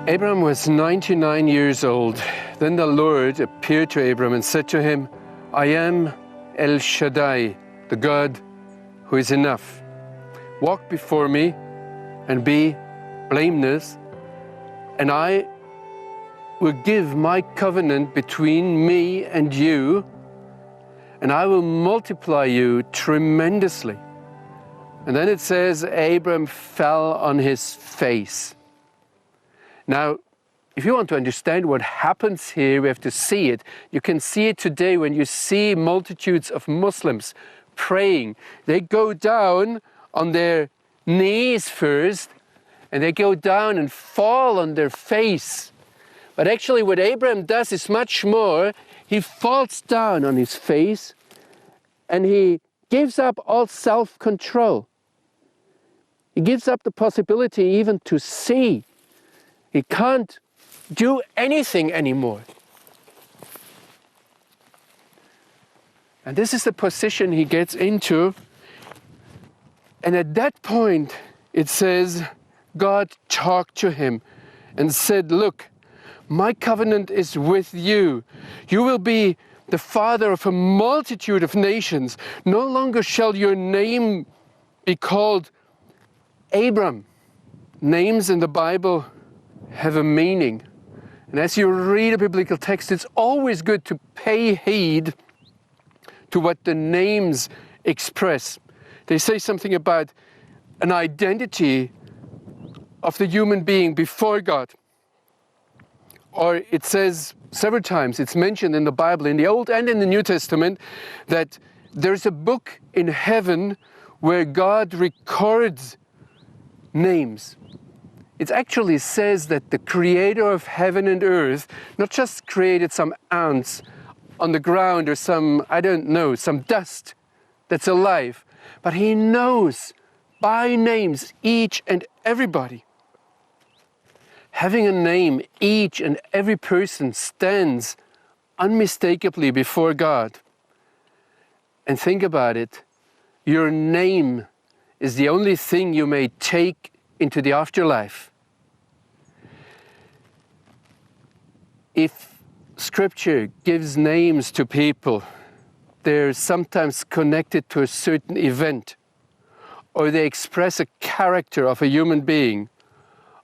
Avraam was 99 years old. Then the Lord appeared to Avraam and said to him, I am El Shaddai, the God who is enough. Walk before me and be blameless, and I will give my covenant between me and you, and I will multiply you tremendously. And then it says, Abram fell on his face. Now, if you want to understand what happens here, we have to see it. You can see it today when you see multitudes of Muslims praying. They go down on their knees first, and they go down and fall on their face. But actually what Abraham does is much more. He falls down on his face, and he gives up all self-control. He gives up the possibility even to see. He can't do anything anymore. And this is the position he gets into. And at that point, it says, God talked to him and said, look, my covenant is with you. You will be the father of a multitude of nations. No longer shall your name be called Abram. Names in the Bible have a meaning. And as you read a biblical text, it's always good to pay heed to what the names express. They say something about an identity of the human being before God. Or it says several times, it's mentioned in the Bible, in the Old and in the New Testament, that there's a book in heaven where God records names. It actually says that the creator of heaven and earth not just created some ants on the ground or some, I don't know, some dust that's alive, but he knows by names each and everybody. Having a name, each and every person stands unmistakably before God. And think about it, your name is the only thing you may take into the afterlife. If Scripture gives names to people, they're sometimes connected to a certain event, or they express a character of a human being,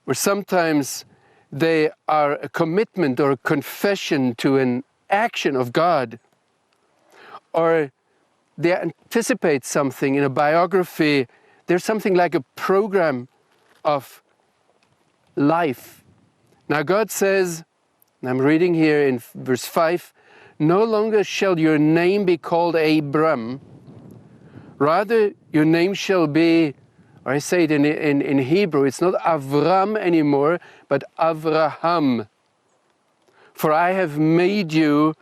or sometimes they are a commitment or a confession to an action of God, or they anticipate something in a biography. There's something like a program of life. Now God says, and I'm reading here in verse 5, no longer shall your name be called Abram, rather your name shall be, or I say it in Hebrew, it's not Avraam anymore, but Avraham. For I have made you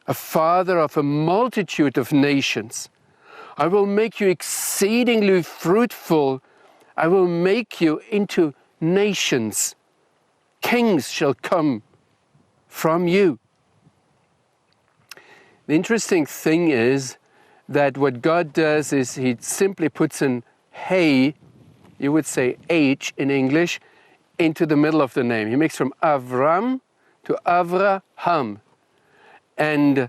a father of a multitude of nations. I will make you exceedingly fruitful. I will make you into nations. Kings shall come from you. The interesting thing is that what God does is he simply puts an hey, you would say H in English, into the middle of the name. He makes from Avram to Avraham. And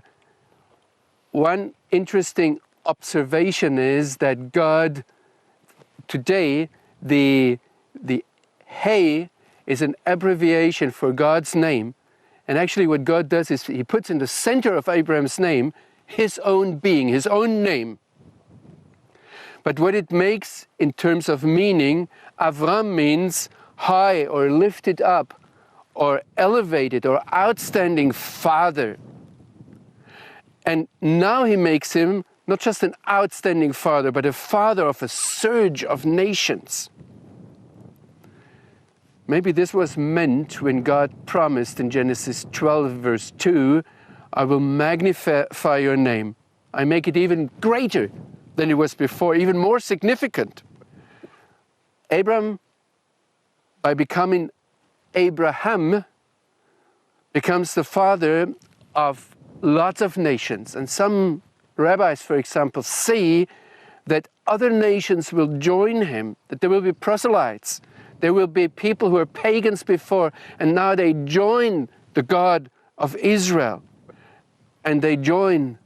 one interesting observation is that God, today, the hey is an abbreviation for God's name. And actually what God does is he puts in the center of Abraham's name his own being, his own name. But what it makes in terms of meaning, Avram means high or lifted up or elevated or outstanding father. And now he makes him not just an outstanding father, but a father of a surge of nations. Maybe this was meant when God promised in Genesis 12 verse 2, I will magnify your name. I make it even greater than it was before, even more significant. Abram, by becoming Abraham, becomes the father of lots of nations. And some rabbis, for example, see that other nations will join him, that there will be proselytes, There will be people who are pagans before, and now they join the God of Israel. And they join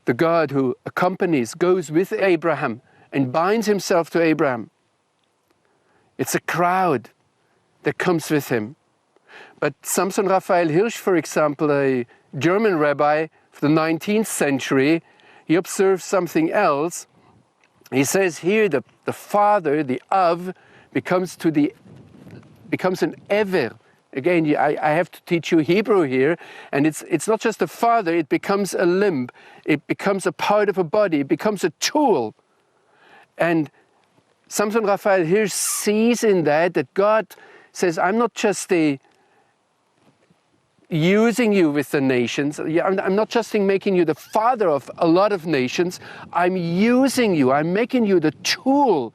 the God who accompanies, goes with Abraham, and binds himself to Abraham. It's a crowd that comes with him. But Samson Raphael Hirsch, for example, a German rabbi of the 19th century, he observes something else. He says here the father, the av, becomes an ever. Again, I have to teach you Hebrew here, and it's not just a father, it becomes a limb, it becomes a part of a body, it becomes a tool. And Samson Raphael Hirsch sees in that God says, I'm not just using you with the nations, I'm not just making you the father of a lot of nations, I'm using you, I'm making you the tool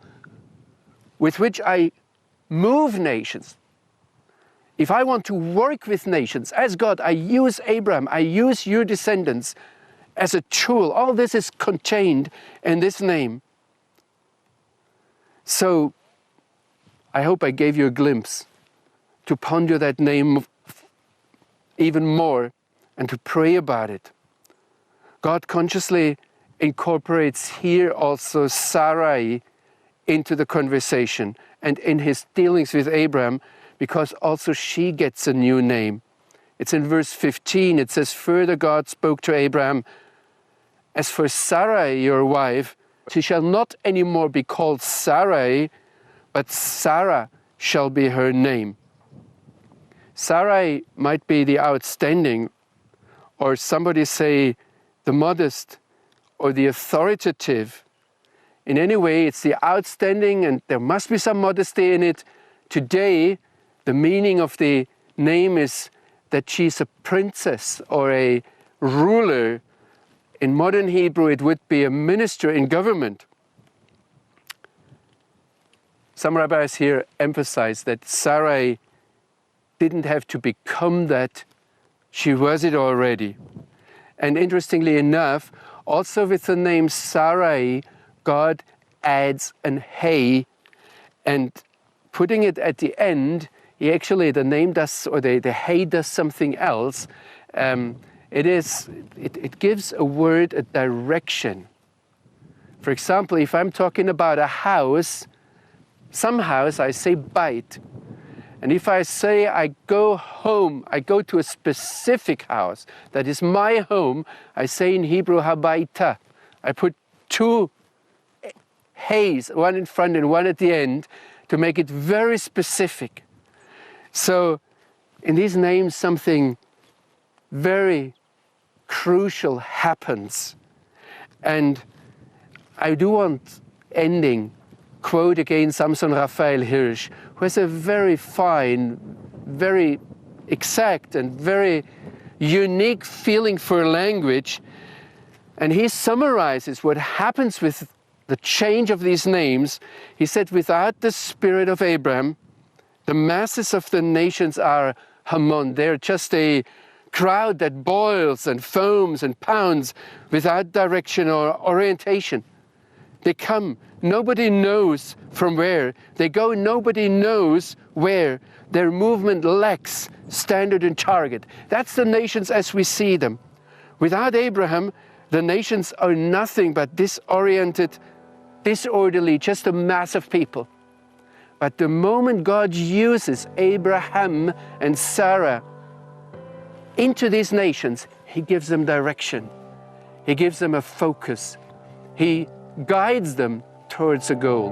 with which I move nations. If I want to work with nations as God, I use Abraham, I use your descendants as a tool. All this is contained in this name. So I hope I gave you a glimpse to ponder that name even more and to pray about it. God consciously incorporates here also Sarei into the conversation and in his dealings with Abraham, because also she gets a new name. It's in verse 15, it says, further God spoke to Abraham, as for Sarai, your wife, she shall not anymore be called Sarai, but Sarah shall be her name. Sarai might be the outstanding, or somebody say the modest, or the authoritative. In any way, it's the outstanding, and there must be some modesty in it. Today, the meaning of the name is that she's a princess or a ruler. In modern Hebrew, it would be a minister in government. Some rabbis here emphasize that Sarai didn't have to become that, she was it already. And interestingly enough, also with the name Sarai, God adds an hey, and putting it at the end, the name does, or the hey does something else. It gives a word a direction. For example, if I'm talking about a house, some house, I say bait. And if I say I go home, I go to a specific house that is my home, I say in Hebrew habaita. I put two heys, one in front and one at the end, to make it very specific. So in these names, something very crucial happens. And I do want ending, quote again Samson Raphael Hirsch, who has a very fine, very exact and very unique feeling for language. And he summarizes what happens with the change of these names. He said, without the spirit of Abraham, the masses of the nations are hamon. They're just a crowd that boils and foams and pounds without direction or orientation. They come, nobody knows from where. They go, nobody knows where. Their movement lacks standard and target. That's the nations as we see them. Without Abraham, the nations are nothing but disoriented, disorderly, just a mass of people. But the moment God uses Abraham and Sarah into these nations, He gives them direction. He gives them a focus. He guides them towards a goal.